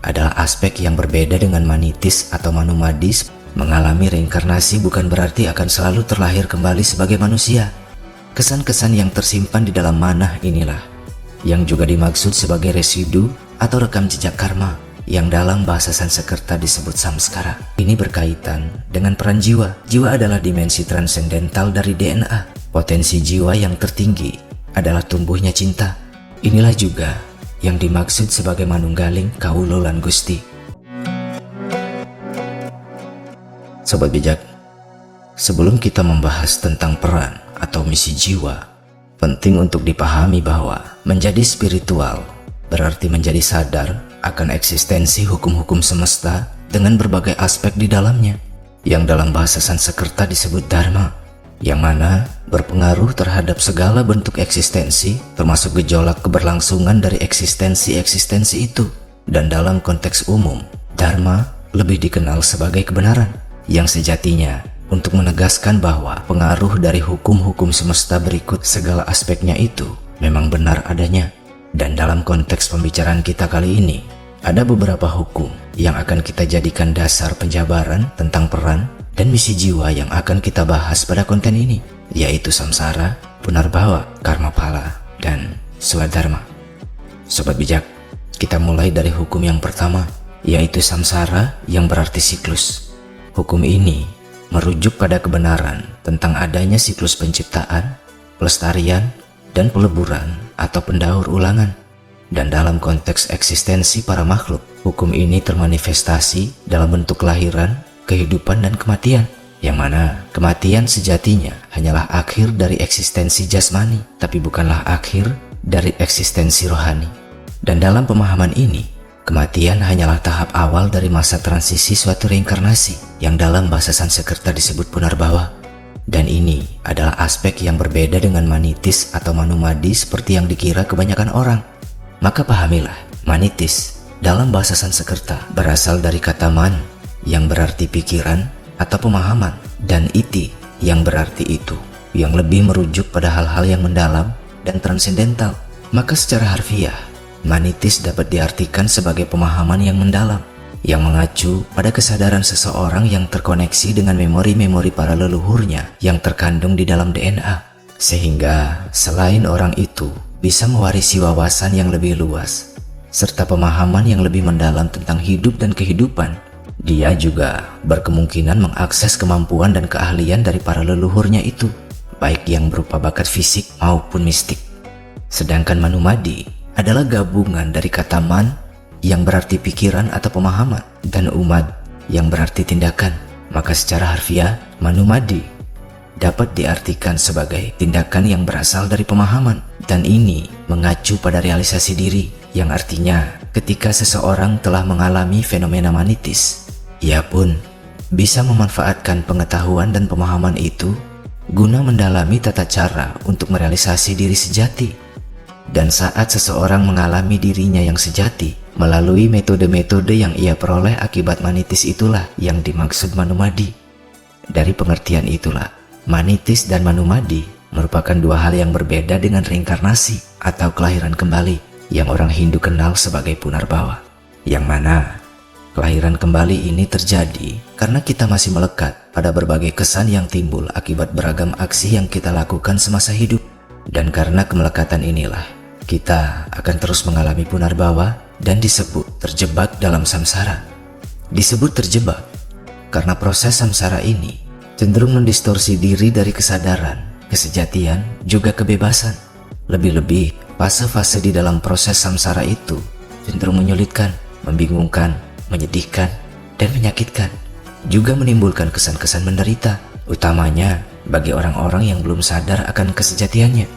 adalah aspek yang berbeda dengan manitis atau manumadis. Mengalami reinkarnasi bukan berarti akan selalu terlahir kembali sebagai manusia. Kesan-kesan yang tersimpan di dalam manah inilah yang juga dimaksud sebagai residu atau rekam jejak karma yang dalam bahasa Sanskerta disebut samskara. Ini berkaitan dengan peran jiwa. Jiwa adalah dimensi transendental dari DNA. Potensi jiwa yang tertinggi adalah tumbuhnya cinta. Inilah juga yang dimaksud sebagai manunggaling kawula lan Gusti. Sobat bijak, sebelum kita membahas tentang peran atau misi jiwa, penting untuk dipahami bahwa menjadi spiritual berarti menjadi sadar akan eksistensi hukum-hukum semesta dengan berbagai aspek di dalamnya, yang dalam bahasa Sanskerta disebut dharma, yang mana berpengaruh terhadap segala bentuk eksistensi, termasuk gejolak keberlangsungan dari eksistensi-eksistensi itu. Dan dalam konteks umum, dharma lebih dikenal sebagai kebenaran, yang sejatinya untuk menegaskan bahwa pengaruh dari hukum-hukum semesta berikut segala aspeknya itu memang benar adanya. Dan dalam konteks pembicaraan kita kali ini, ada beberapa hukum yang akan kita jadikan dasar penjabaran tentang peran dan misi jiwa yang akan kita bahas pada konten ini, yaitu samsara, punarbhawa, karma pala, dan swadharma. Sobat bijak, kita mulai dari hukum yang pertama, yaitu samsara yang berarti siklus. Hukum ini merujuk pada kebenaran tentang adanya siklus penciptaan, pelestarian, dan peleburan atau pendaur ulangan. Dan dalam konteks eksistensi para makhluk, hukum ini termanifestasi dalam bentuk kelahiran, kehidupan, dan kematian, yang mana kematian sejatinya hanyalah akhir dari eksistensi jasmani, tapi bukanlah akhir dari eksistensi rohani. Dan dalam pemahaman ini, kematian hanyalah tahap awal dari masa transisi suatu reinkarnasi yang dalam bahasa Sanskerta disebut punarbhawa. Dan ini adalah aspek yang berbeda dengan manitis atau manumadi seperti yang dikira kebanyakan orang. Maka pahamilah, manitis dalam bahasa Sanskerta berasal dari kata man yang berarti pikiran atau pemahaman, dan iti yang berarti itu, yang lebih merujuk pada hal-hal yang mendalam dan transendental. Maka secara harfiah, manitis dapat diartikan sebagai pemahaman yang mendalam, yang mengacu pada kesadaran seseorang yang terkoneksi dengan memori-memori para leluhurnya yang terkandung di dalam DNA, sehingga selain orang itu bisa mewarisi wawasan yang lebih luas, serta pemahaman yang lebih mendalam tentang hidup dan kehidupan. Dia juga berkemungkinan mengakses kemampuan dan keahlian dari para leluhurnya itu, baik yang berupa bakat fisik maupun mistik. Sedangkan manumadi adalah gabungan dari kata man yang berarti pikiran atau pemahaman dan umad yang berarti tindakan. Maka secara harfiah, manumadi dapat diartikan sebagai tindakan yang berasal dari pemahaman, dan ini mengacu pada realisasi diri, yang artinya ketika seseorang telah mengalami fenomena manitis, ia pun bisa memanfaatkan pengetahuan dan pemahaman itu guna mendalami tata cara untuk merealisasi diri sejati. Dan saat seseorang mengalami dirinya yang sejati melalui metode-metode yang ia peroleh akibat manitis, itulah yang dimaksud manumadi. Dari pengertian itulah, manitis dan manumadi merupakan dua hal yang berbeda dengan reinkarnasi atau kelahiran kembali yang orang Hindu kenal sebagai punarbhawa. Yang mana kelahiran kembali ini terjadi karena kita masih melekat pada berbagai kesan yang timbul akibat beragam aksi yang kita lakukan semasa hidup. Dan karena kemelekatan inilah, kita akan terus mengalami punarbhawa dan disebut terjebak dalam samsara. Disebut terjebak karena proses samsara ini cenderung mendistorsi diri dari kesadaran, kesejatian, juga kebebasan. Lebih-lebih, fase-fase di dalam proses samsara itu cenderung menyulitkan, membingungkan, menyedihkan, dan menyakitkan. Juga menimbulkan kesan-kesan menderita, utamanya bagi orang-orang yang belum sadar akan kesejatiannya.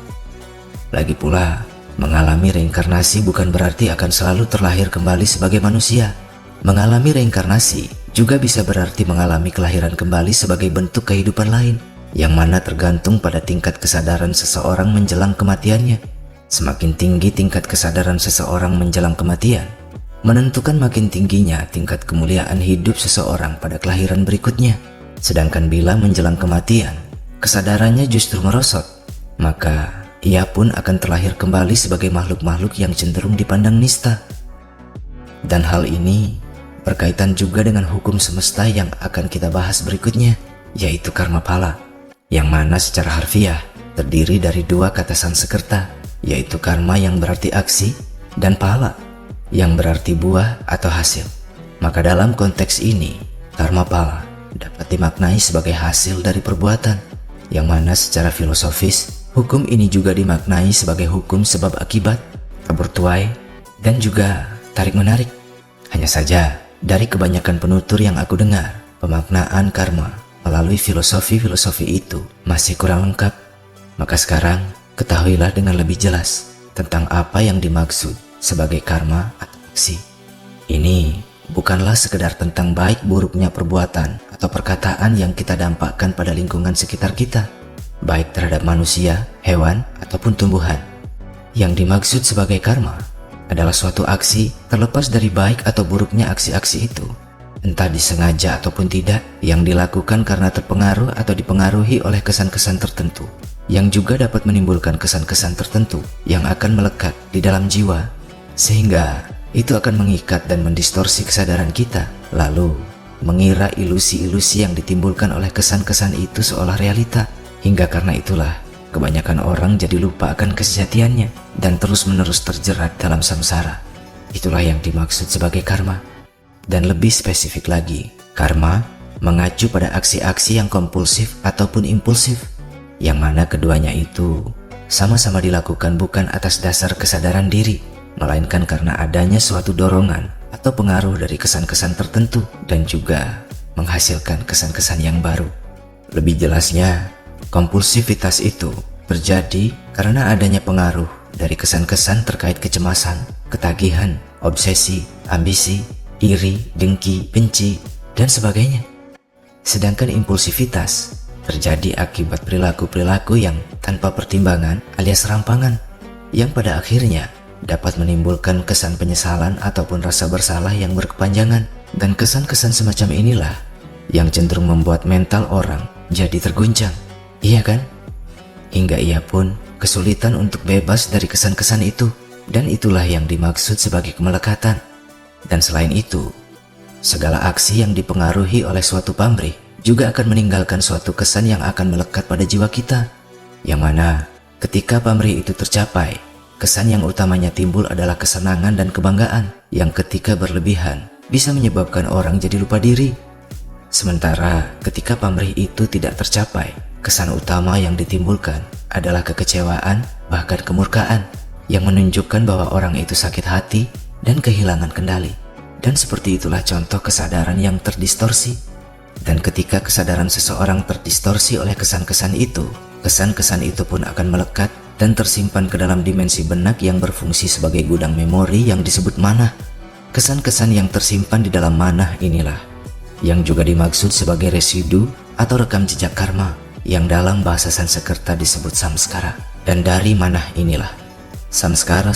Lagi pula, mengalami reinkarnasi bukan berarti akan selalu terlahir kembali sebagai manusia. Mengalami reinkarnasi juga bisa berarti mengalami kelahiran kembali sebagai bentuk kehidupan lain, yang mana tergantung pada tingkat kesadaran seseorang menjelang kematiannya. Semakin tinggi tingkat kesadaran seseorang menjelang kematian, menentukan makin tingginya tingkat kemuliaan hidup seseorang pada kelahiran berikutnya. Sedangkan bila menjelang kematian, kesadarannya justru merosot, maka ia pun akan terlahir kembali sebagai makhluk-makhluk yang cenderung dipandang nista. Dan hal ini berkaitan juga dengan hukum semesta yang akan kita bahas berikutnya, yaitu karma pala, yang mana secara harfiah terdiri dari dua kata Sanskerta, yaitu karma yang berarti aksi dan pala yang berarti buah atau hasil. Maka dalam konteks ini, karma pala dapat dimaknai sebagai hasil dari perbuatan, yang mana secara filosofis hukum ini juga dimaknai sebagai hukum sebab akibat, tabur tuai, dan juga tarik menarik. Hanya saja dari kebanyakan penutur yang aku dengar, pemaknaan karma melalui filosofi itu masih kurang lengkap. Maka sekarang ketahuilah dengan lebih jelas tentang apa yang dimaksud sebagai karma atau aksi. Ini bukanlah sekedar tentang baik buruknya perbuatan atau perkataan yang kita dampakkan pada lingkungan sekitar kita, baik terhadap manusia, hewan, ataupun tumbuhan. Yang dimaksud sebagai karma adalah suatu aksi terlepas dari baik atau buruknya aksi-aksi itu, entah disengaja ataupun tidak, yang dilakukan karena terpengaruh atau dipengaruhi oleh kesan-kesan tertentu, yang juga dapat menimbulkan kesan-kesan tertentu yang akan melekat di dalam jiwa, sehingga itu akan mengikat dan mendistorsi kesadaran kita, lalu mengira ilusi-ilusi yang ditimbulkan oleh kesan-kesan itu seolah realita. Hingga karena itulah kebanyakan orang jadi lupa akan kesejatiannya dan terus-menerus terjerat dalam samsara. Itulah yang dimaksud sebagai karma. Dan lebih spesifik lagi, karma mengacu pada aksi-aksi yang kompulsif ataupun impulsif, yang mana keduanya itu sama-sama dilakukan bukan atas dasar kesadaran diri, melainkan karena adanya suatu dorongan atau pengaruh dari kesan-kesan tertentu dan juga menghasilkan kesan-kesan yang baru. Lebih jelasnya, kompulsivitas itu terjadi karena adanya pengaruh dari kesan-kesan terkait kecemasan, ketagihan, obsesi, ambisi, iri, dengki, benci, dan sebagainya. Sedangkan impulsivitas terjadi akibat perilaku-perilaku yang tanpa pertimbangan alias rampangan, yang pada akhirnya dapat menimbulkan kesan penyesalan ataupun rasa bersalah yang berkepanjangan. Dan kesan-kesan semacam inilah yang cenderung membuat mental orang jadi terguncang, iya kan? Hingga ia pun kesulitan untuk bebas dari kesan-kesan itu. Dan itulah yang dimaksud sebagai kemelekatan. Dan selain itu, segala aksi yang dipengaruhi oleh suatu pamrih juga akan meninggalkan suatu kesan yang akan melekat pada jiwa kita, yang mana ketika pamrih itu tercapai, kesan yang utamanya timbul adalah kesenangan dan kebanggaan yang ketika berlebihan bisa menyebabkan orang jadi lupa diri. Sementara ketika pamrih itu tidak tercapai, kesan utama yang ditimbulkan adalah kekecewaan, bahkan kemurkaan, yang menunjukkan bahwa orang itu sakit hati dan kehilangan kendali. Dan seperti itulah contoh kesadaran yang terdistorsi. Dan ketika kesadaran seseorang terdistorsi oleh kesan-kesan itu, kesan-kesan itu pun akan melekat dan tersimpan ke dalam dimensi benak yang berfungsi sebagai gudang memori yang disebut manah. Kesan-kesan yang tersimpan di dalam manah inilah yang juga dimaksud sebagai residu atau rekam jejak karma, yang dalam bahasa Sanskerta disebut samskara. Dan dari manah inilah samskara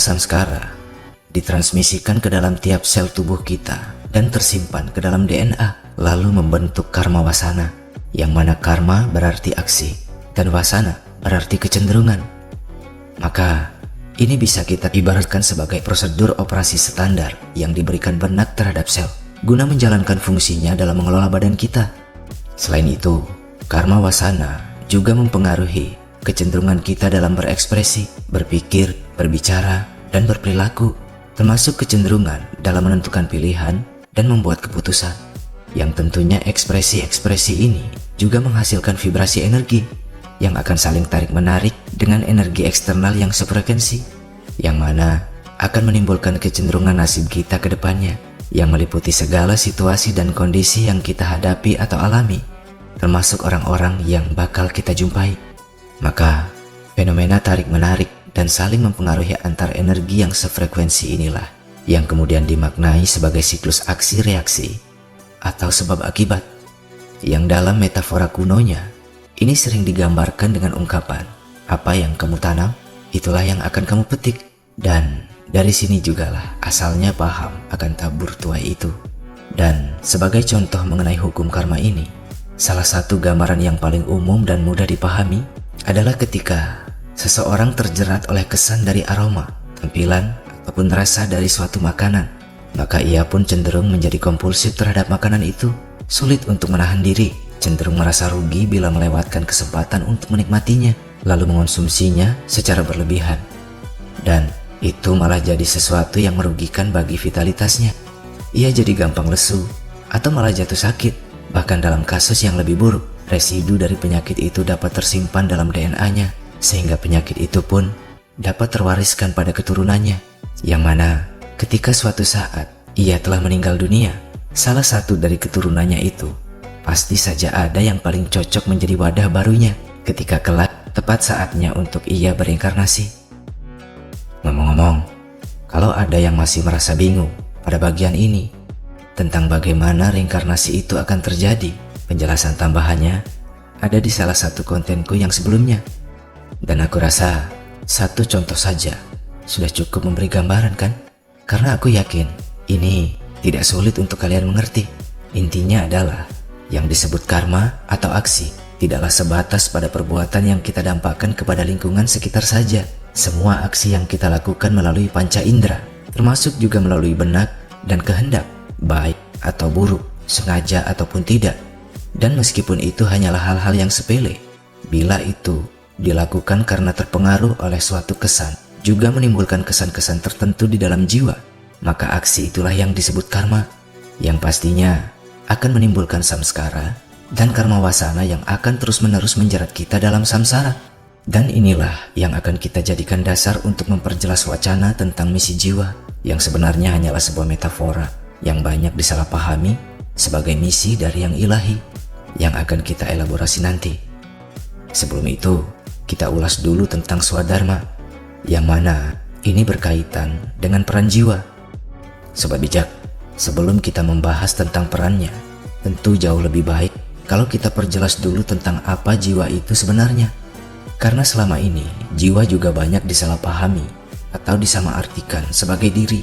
ditransmisikan ke dalam tiap sel tubuh kita dan tersimpan ke dalam DNA, lalu membentuk karma wasana, yang mana karma berarti aksi dan wasana berarti kecenderungan. Maka ini bisa kita ibaratkan sebagai prosedur operasi standar yang diberikan benak terhadap sel guna menjalankan fungsinya dalam mengelola badan kita. Selain itu, karma wasana juga mempengaruhi kecenderungan kita dalam berekspresi, berpikir, berbicara, dan berperilaku, termasuk kecenderungan dalam menentukan pilihan dan membuat keputusan, yang tentunya ekspresi-ekspresi ini juga menghasilkan vibrasi energi yang akan saling tarik-menarik dengan energi eksternal yang sefrekuensi, yang mana akan menimbulkan kecenderungan nasib kita ke depannya, yang meliputi segala situasi dan kondisi yang kita hadapi atau alami, termasuk orang-orang yang bakal kita jumpai. Maka fenomena tarik-menarik dan saling mempengaruhi antar energi yang sefrekuensi inilah yang kemudian dimaknai sebagai siklus aksi-reaksi atau sebab akibat, yang dalam metafora kunonya ini sering digambarkan dengan ungkapan, apa yang kamu tanam, itulah yang akan kamu petik. Dan dari sini jugalah asalnya paham akan tabur tuai itu. Dan sebagai contoh mengenai hukum karma ini, salah satu gambaran yang paling umum dan mudah dipahami adalah ketika seseorang terjerat oleh kesan dari aroma, tampilan, ataupun rasa dari suatu makanan, maka ia pun cenderung menjadi kompulsif terhadap makanan itu, sulit untuk menahan diri, cenderung merasa rugi bila melewatkan kesempatan untuk menikmatinya, lalu mengonsumsinya secara berlebihan. Dan itu malah jadi sesuatu yang merugikan bagi vitalitasnya. Ia jadi gampang lesu, atau malah jatuh sakit. Bahkan dalam kasus yang lebih buruk, residu dari penyakit itu dapat tersimpan dalam DNA-nya, sehingga penyakit itu pun dapat terwariskan pada keturunannya, yang mana ketika suatu saat ia telah meninggal dunia, salah satu dari keturunannya itu pasti saja ada yang paling cocok menjadi wadah barunya ketika kelak tepat saatnya untuk ia berinkarnasi. Ngomong-ngomong, kalau ada yang masih merasa bingung pada bagian ini tentang bagaimana reinkarnasi itu akan terjadi, penjelasan tambahannya ada di salah satu kontenku yang sebelumnya. Dan aku rasa satu contoh saja sudah cukup memberi gambaran, kan? Karena aku yakin ini tidak sulit untuk kalian mengerti. Intinya adalah yang disebut karma atau aksi tidaklah sebatas pada perbuatan yang kita dampakkan kepada lingkungan sekitar saja. Semua aksi yang kita lakukan melalui panca indera, termasuk juga melalui benak dan kehendak, baik atau buruk, sengaja ataupun tidak. Dan meskipun itu hanyalah hal-hal yang sepele, bila itu dilakukan karena terpengaruh oleh suatu kesan, juga menimbulkan kesan-kesan tertentu di dalam jiwa, maka aksi itulah yang disebut karma, yang pastinya akan menimbulkan samskara dan karma wasana yang akan terus-menerus menjerat kita dalam samsara. Dan inilah yang akan kita jadikan dasar untuk memperjelas wacana tentang misi jiwa, yang sebenarnya hanyalah sebuah metafora yang banyak disalahpahami sebagai misi dari yang ilahi, yang akan kita elaborasi nanti. Sebelum itu, kita ulas dulu tentang swadharma, yang mana ini berkaitan dengan peran jiwa. Sobat bijak, sebelum kita membahas tentang perannya, tentu jauh lebih baik kalau kita perjelas dulu tentang apa jiwa itu sebenarnya. Karena selama ini, jiwa juga banyak disalahpahami atau disamaartikan sebagai diri,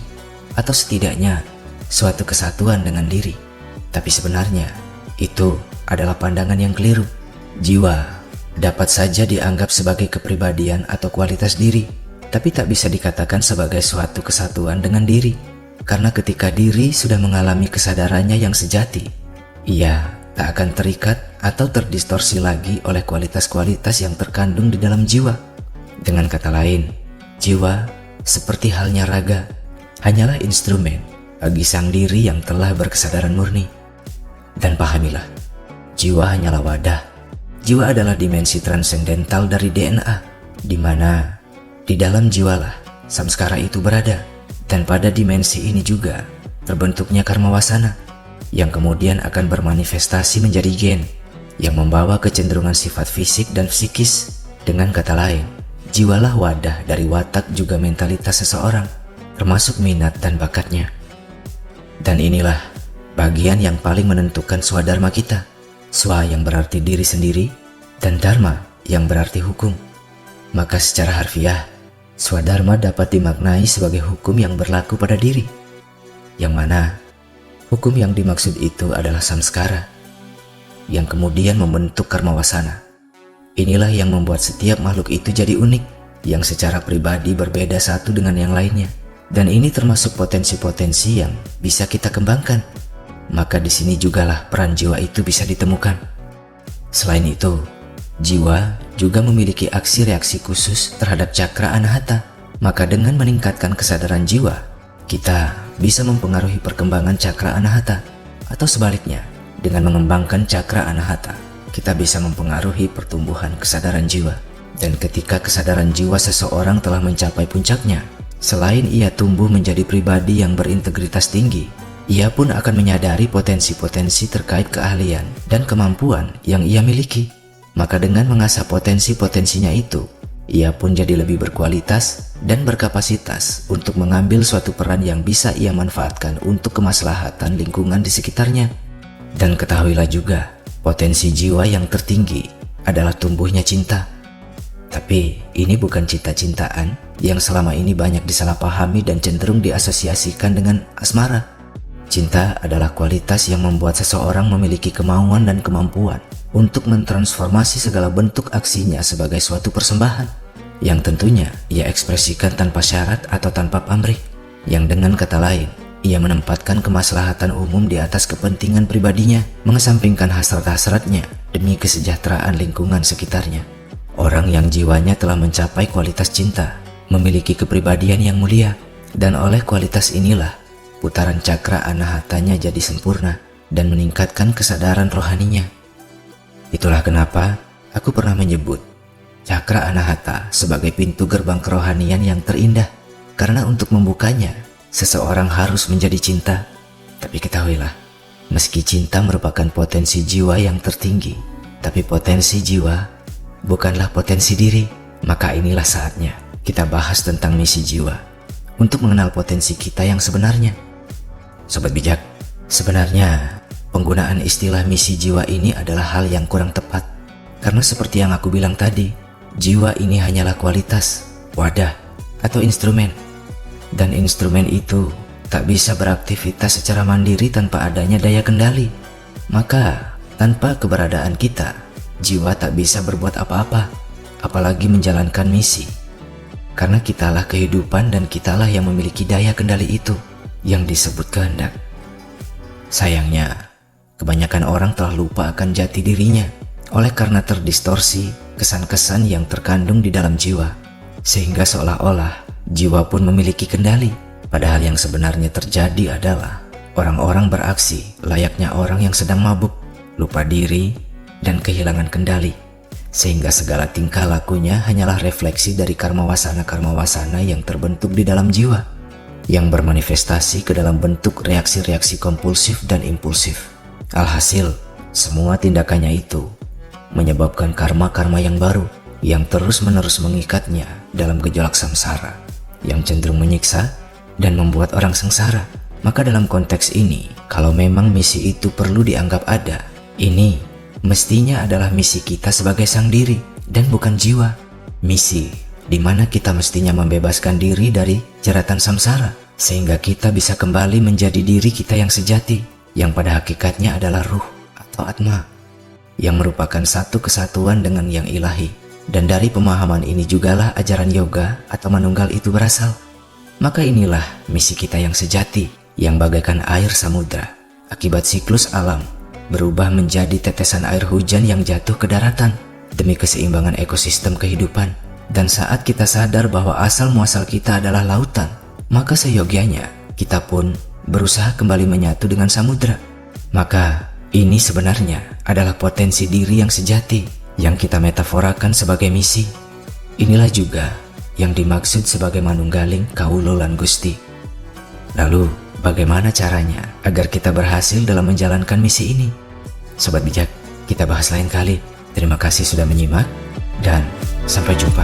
atau setidaknya suatu kesatuan dengan diri. Tapi sebenarnya, itu adalah pandangan yang keliru. Jiwa dapat saja dianggap sebagai kepribadian atau kualitas diri, tapi tak bisa dikatakan sebagai suatu kesatuan dengan diri. Karena ketika diri sudah mengalami kesadarannya yang sejati, ia tak akan terikat atau terdistorsi lagi oleh kualitas-kualitas yang terkandung di dalam jiwa. Dengan kata lain, jiwa seperti halnya raga, hanyalah instrumen bagi sang diri yang telah berkesadaran murni. Dan pahamilah, jiwa hanyalah wadah. Jiwa adalah dimensi transendental dari DNA, di mana di dalam jiwalah samskara itu berada. Dan pada dimensi ini juga terbentuknya karma wasana, yang kemudian akan bermanifestasi menjadi gen, yang membawa kecenderungan sifat fisik dan psikis. Dengan kata lain, jiwalah wadah dari watak juga mentalitas seseorang, termasuk minat dan bakatnya. Dan inilah bagian yang paling menentukan swadharma kita. Swa yang berarti diri sendiri, dan dharma yang berarti hukum. Maka secara harfiah, swadharma dapat dimaknai sebagai hukum yang berlaku pada diri, yang mana hukum yang dimaksud itu adalah samskara, yang kemudian membentuk karma wasana. Inilah yang membuat setiap makhluk itu jadi unik, yang secara pribadi berbeda satu dengan yang lainnya. Dan ini termasuk potensi-potensi yang bisa kita kembangkan. Maka di sini jugalah peran jiwa itu bisa ditemukan. Selain itu, jiwa juga memiliki aksi reaksi khusus terhadap cakra anahata. Maka dengan meningkatkan kesadaran jiwa, kita bisa mempengaruhi perkembangan cakra anahata. Atau sebaliknya, dengan mengembangkan cakra anahata, kita bisa mempengaruhi pertumbuhan kesadaran jiwa. Dan ketika kesadaran jiwa seseorang telah mencapai puncaknya, selain ia tumbuh menjadi pribadi yang berintegritas tinggi, ia pun akan menyadari potensi-potensi terkait keahlian dan kemampuan yang ia miliki. Maka dengan mengasah potensi-potensinya itu, ia pun jadi lebih berkualitas dan berkapasitas untuk mengambil suatu peran yang bisa ia manfaatkan untuk kemaslahatan lingkungan di sekitarnya. Dan ketahuilah juga, potensi jiwa yang tertinggi adalah tumbuhnya cinta. Tapi ini bukan cinta-cintaan yang selama ini banyak disalahpahami dan cenderung diasosiasikan dengan asmara. Cinta adalah kualitas yang membuat seseorang memiliki kemauan dan kemampuan untuk mentransformasi segala bentuk aksinya sebagai suatu persembahan, yang tentunya ia ekspresikan tanpa syarat atau tanpa pamrih. Yang dengan kata lain, ia menempatkan kemaslahatan umum di atas kepentingan pribadinya, mengesampingkan hasrat-hasratnya demi kesejahteraan lingkungan sekitarnya. Orang yang jiwanya telah mencapai kualitas cinta, memiliki kepribadian yang mulia, dan oleh kualitas inilah putaran cakra anahatanya jadi sempurna dan meningkatkan kesadaran rohaninya. Itulah kenapa aku pernah menyebut cakra anahata sebagai pintu gerbang kerohanian yang terindah, karena untuk membukanya seseorang harus menjadi cinta. Tapi ketahuilah, meski cinta merupakan potensi jiwa yang tertinggi, tapi potensi jiwa bukanlah potensi diri. Maka inilah saatnya kita bahas tentang misi jiwa untuk mengenal potensi kita yang sebenarnya. Sobat bijak, sebenarnya penggunaan istilah misi jiwa ini adalah hal yang kurang tepat, karena seperti yang aku bilang tadi, jiwa ini hanyalah kualitas, wadah, atau instrumen. Dan instrumen itu tak bisa beraktivitas secara mandiri tanpa adanya daya kendali. Maka tanpa keberadaan kita, jiwa tak bisa berbuat apa-apa, apalagi menjalankan misi. Karena kitalah kehidupan dan kitalah yang memiliki daya kendali itu yang disebut kehendak. Sayangnya, kebanyakan orang telah lupa akan jati dirinya oleh karena terdistorsi kesan-kesan yang terkandung di dalam jiwa, sehingga seolah-olah jiwa pun memiliki kendali. Padahal yang sebenarnya terjadi adalah orang-orang beraksi layaknya orang yang sedang mabuk, lupa diri, dan kehilangan kendali. Sehingga segala tingkah lakunya hanyalah refleksi dari karma wasana yang terbentuk di dalam jiwa, yang bermanifestasi ke dalam bentuk reaksi-reaksi kompulsif dan impulsif. Alhasil, semua tindakannya itu menyebabkan karma-karma yang baru yang terus-menerus mengikatnya dalam gejolak samsara yang cenderung menyiksa dan membuat orang sengsara. Maka dalam konteks ini, kalau memang misi itu perlu dianggap ada, ini mestinya adalah misi kita sebagai sang diri dan bukan jiwa. Misi di mana kita mestinya membebaskan diri dari jeratan samsara, sehingga kita bisa kembali menjadi diri kita yang sejati, yang pada hakikatnya adalah ruh atau atma, yang merupakan satu kesatuan dengan yang ilahi. Dan dari pemahaman ini jugalah ajaran yoga atau manunggal itu berasal. Maka inilah misi kita yang sejati, yang bagaikan air samudra akibat siklus alam berubah menjadi tetesan air hujan yang jatuh ke daratan demi keseimbangan ekosistem kehidupan. Dan saat kita sadar bahwa asal muasal kita adalah lautan, maka seyogianya kita pun berusaha kembali menyatu dengan samudra. Maka ini sebenarnya adalah potensi diri yang sejati yang kita metaforakan sebagai misi. Inilah juga yang dimaksud sebagai manunggaling Kawula lan Gusti. Lalu, bagaimana caranya agar kita berhasil dalam menjalankan misi ini? Sobat bijak, kita bahas lain kali. Terima kasih sudah menyimak dan sampai jumpa.